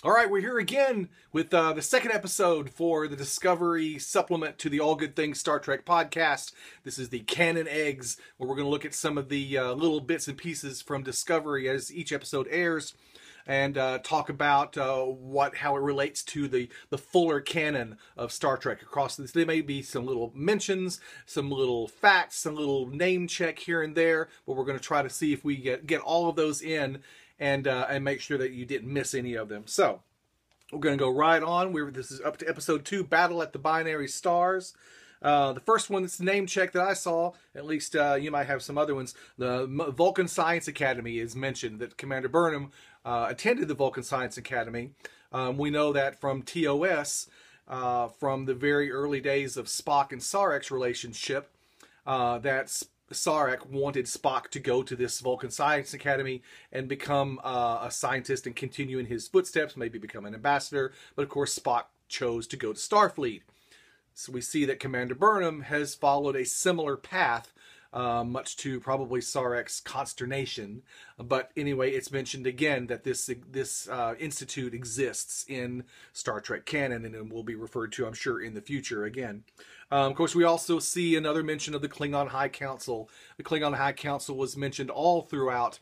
All right, we're here again with the second episode for the Discovery supplement to the All Good Things Star Trek podcast. This is the Canon Eggs, where we're going to look at some of the little bits and pieces from Discovery as each episode airs, and talk about how it relates to the fuller canon of Star Trek across this. There may be some little mentions, some little facts, some little name check here and there, but we're going to try to see if we get all of those in and make sure that you didn't miss any of them. So we're going to go right on. This is up to episode 2, Battle at the Binary Stars. The first one that's name check that I saw, at least you might have some other ones, the Vulcan Science Academy is mentioned, that Commander Burnham attended the Vulcan Science Academy. We know that from TOS, from the very early days of Spock and Sarek's relationship, that Sarek wanted Spock to go to this Vulcan Science Academy and become a scientist and continue in his footsteps, maybe become an ambassador. But of course, Spock chose to go to Starfleet. So we see that Commander Burnham has followed a similar path, much to probably Sarek's consternation. But anyway, it's mentioned again that this institute exists in Star Trek canon, and it will be referred to, I'm sure, in the future again. Of course, we also see another mention of the Klingon High Council. The Klingon High Council was mentioned all throughout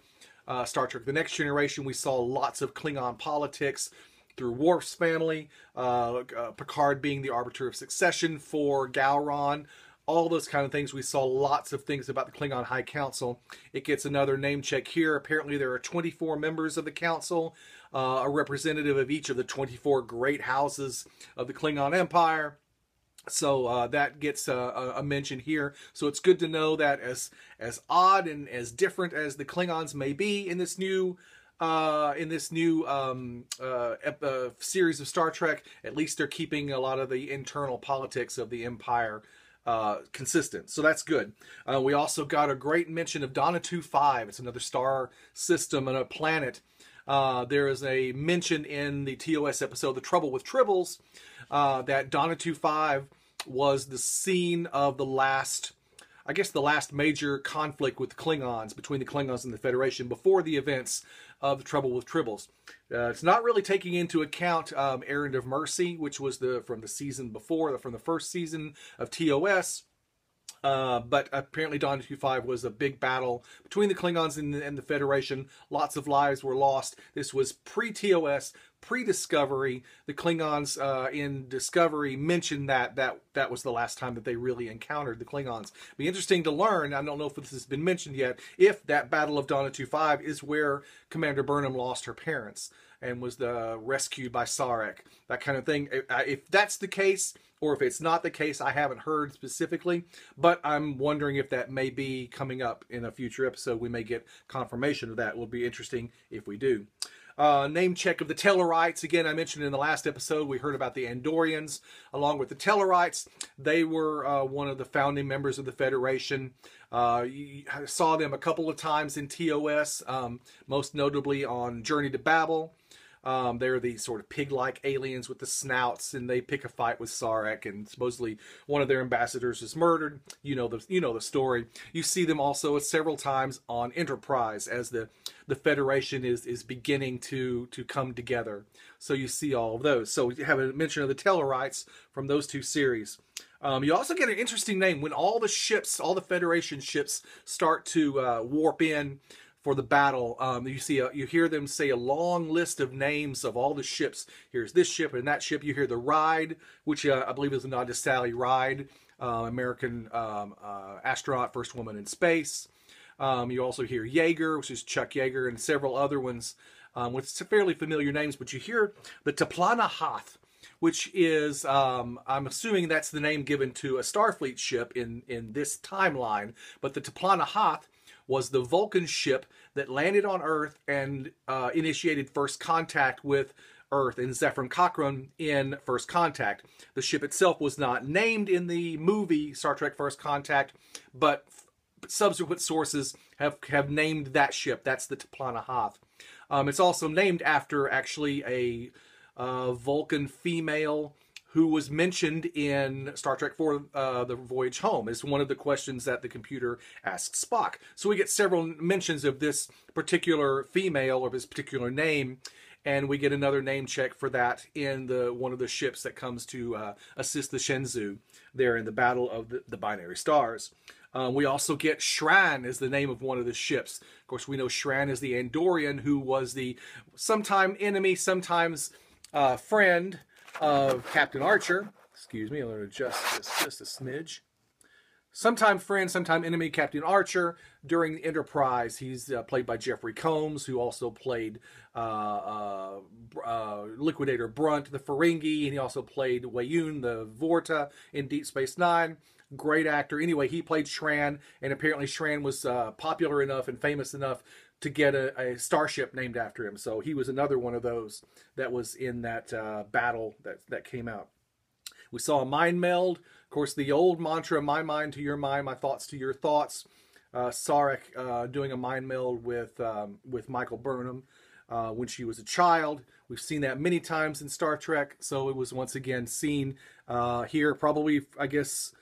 Star Trek The Next Generation. We saw lots of Klingon politics through Worf's family, Picard being the arbiter of succession for Gowron, all those kind of things. We saw lots of things about the Klingon High Council. It gets another name check here. Apparently there are 24 members of the council, a representative of each of the 24 great houses of the Klingon Empire. So that gets a mention here. So it's good to know that as odd and as different as the Klingons may be in this new series of Star Trek, at least they're keeping a lot of the internal politics of the Empire consistent. So that's good. We also got a great mention of Donatu 5. It's another star system and a planet. There is a mention in the TOS episode, The Trouble with Tribbles, that Donatu 5 was the scene of the last major conflict with the Klingons, between the Klingons and the Federation, before the events of The Trouble with Tribbles. It's not really taking into account Errand of Mercy, which was from the season before, from the first season of TOS. But apparently Donatu 5 was a big battle between the Klingons and the Federation. Lots of lives were lost. This was pre-TOS, pre-Discovery. The Klingons in Discovery mentioned that was the last time that they really encountered the Klingons. It'd be interesting to learn, I don't know if this has been mentioned yet, if that Battle of Donatu 5 is where Commander Burnham lost her parents and was rescued by Sarek, that kind of thing. If that's the case, or if it's not the case, I haven't heard specifically, but I'm wondering if that may be coming up in a future episode. We may get confirmation of that. It will be interesting if we do. Name check of the Tellarites. Again, I mentioned in the last episode, we heard about the Andorians along with the Tellarites. They were one of the founding members of the Federation. You saw them a couple of times in TOS, most notably on Journey to Babel. They're the sort of pig-like aliens with the snouts, and they pick a fight with Sarek, and supposedly one of their ambassadors is murdered. You know the story. You see them also several times on Enterprise as the Federation is beginning to come together. So you see all of those. So you have a mention of the Tellarites from those two series. You also get an interesting name when all the Federation ships start to warp in for the battle. You hear them say a long list of names of all the ships. Here's this ship and that ship. You hear the Ride, which I believe is a nod to Sally Ride, American astronaut, first woman in space. You also hear Yeager, which is Chuck Yeager, and several other ones with fairly familiar names. But you hear the Taplana Hoth, which is, I'm assuming that's the name given to a Starfleet ship in this timeline. But the Taplana Hoth was the Vulcan ship that landed on Earth and initiated first contact with Earth and Zefram Cochrane in First Contact. The ship itself was not named in the movie Star Trek First Contact, but subsequent sources have named that ship. That's the Taplana Hoth. It's also named after actually a Vulcan female who was mentioned in Star Trek IV, The Voyage Home, is one of the questions that the computer asks Spock. So we get several mentions of this particular female or this particular name, and we get another name check for that in one of the ships that comes to assist the Shenzhou there in the Battle of the Binary Stars. We also get Shran as the name of one of the ships. Of course, we know Shran is the Andorian, who was the sometime enemy, sometimes friend of Captain Archer. Excuse me, I'm going to adjust this just a smidge. Sometime friend, sometime enemy, Captain Archer. During the Enterprise, he's played by Jeffrey Combs, who also played Liquidator Brunt, the Ferengi, and he also played Weyun, the Vorta, in Deep Space Nine. Great actor. Anyway, he played Shran, and apparently Shran was popular enough and famous enough to get a starship named after him. So he was another one of those that was in that battle that came out. We saw a mind meld. Of course, the old mantra, my mind to your mind, my thoughts to your thoughts. Sarek doing a mind meld with Michael Burnham when she was a child. We've seen that many times in Star Trek, so it was once again seen here. Probably, I guess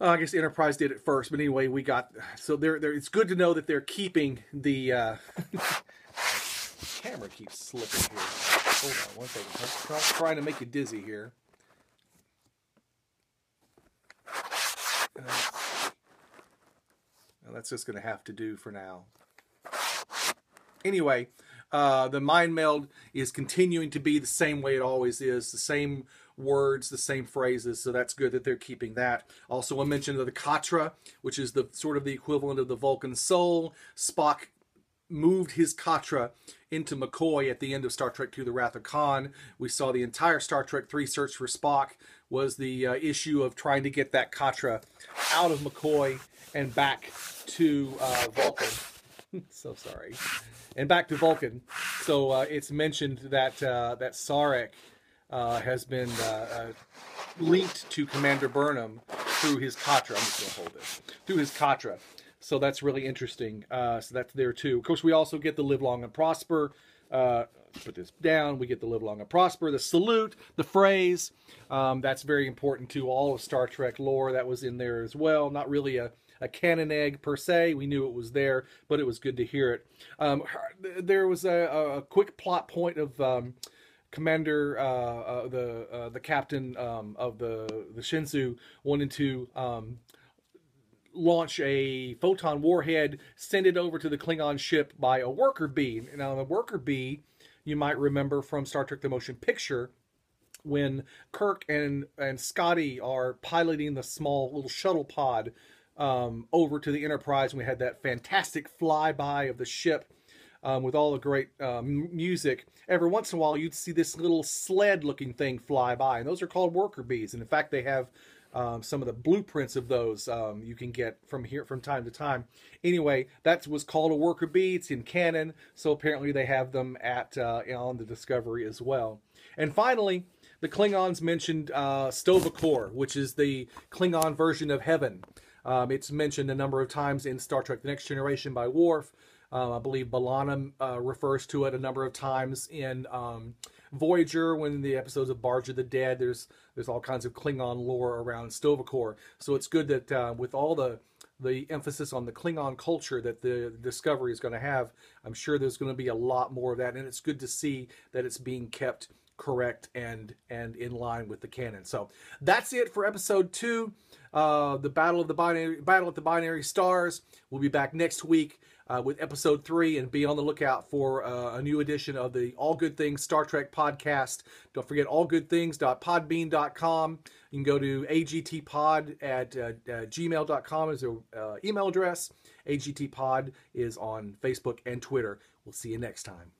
Enterprise did it first, but anyway, we got so there. It's good to know that they're keeping the camera keeps slipping here. Hold on one second. I'm trying to make you dizzy here. That's just going to have to do for now. Anyway, the mind meld is continuing to be the same way it always is, the same words, the same phrases, so that's good that they're keeping that. Also, I mentioned the Katra, which is the sort of the equivalent of the Vulcan soul. Spock moved his Katra into McCoy at the end of Star Trek II, The Wrath of Khan. We saw the entire Star Trek III Search for Spock was the issue of trying to get that Katra out of McCoy and back to Vulcan. So sorry. And back to Vulcan. So it's mentioned that that Sarek has been linked to Commander Burnham through his Katra. I'm just going to hold this. Through his Katra. So that's really interesting. So that's there too. Of course, we also get the Live Long and Prosper. Put this down. We get the Live Long and Prosper, the salute, the phrase. That's very important to all of Star Trek lore. That was in there as well. Not really a canon egg per se. We knew it was there, but it was good to hear it. There was a quick plot point of Commander, the captain of the Shenzhou wanted to launch a photon warhead, send it over to the Klingon ship by a worker bee. Now, the worker bee, you might remember from Star Trek The Motion Picture, when Kirk and Scotty are piloting the small little shuttle pod over to the Enterprise, and we had that fantastic flyby of the ship with all the great music. Every once in a while, you'd see this little sled-looking thing fly by, and those are called worker bees. And in fact, they have some of the blueprints of those you can get from here from time to time. Anyway, that was called a worker bee. It's in canon, so apparently they have them at on the Discovery as well. And finally, the Klingons mentioned Sto-vo-kor, which is the Klingon version of heaven. It's mentioned a number of times in Star Trek The Next Generation by Worf. I believe B'Elanna refers to it a number of times in Voyager, when the episodes of Barge of the Dead, there's all kinds of Klingon lore around Sto-vo-kor. So it's good that with all the emphasis on the Klingon culture that the Discovery is going to have, I'm sure there's going to be a lot more of that, and it's good to see that it's being kept correct and in line with the canon. So that's it for episode 2, the Battle at the Binary Stars. We'll be back next week with episode 3, and be on the lookout for a new edition of the All Good Things Star Trek podcast. Don't forget allgoodthings.podbean.com. You can go to agtpod at gmail.com as their email address. AGTpod is on Facebook and Twitter. We'll see you next time.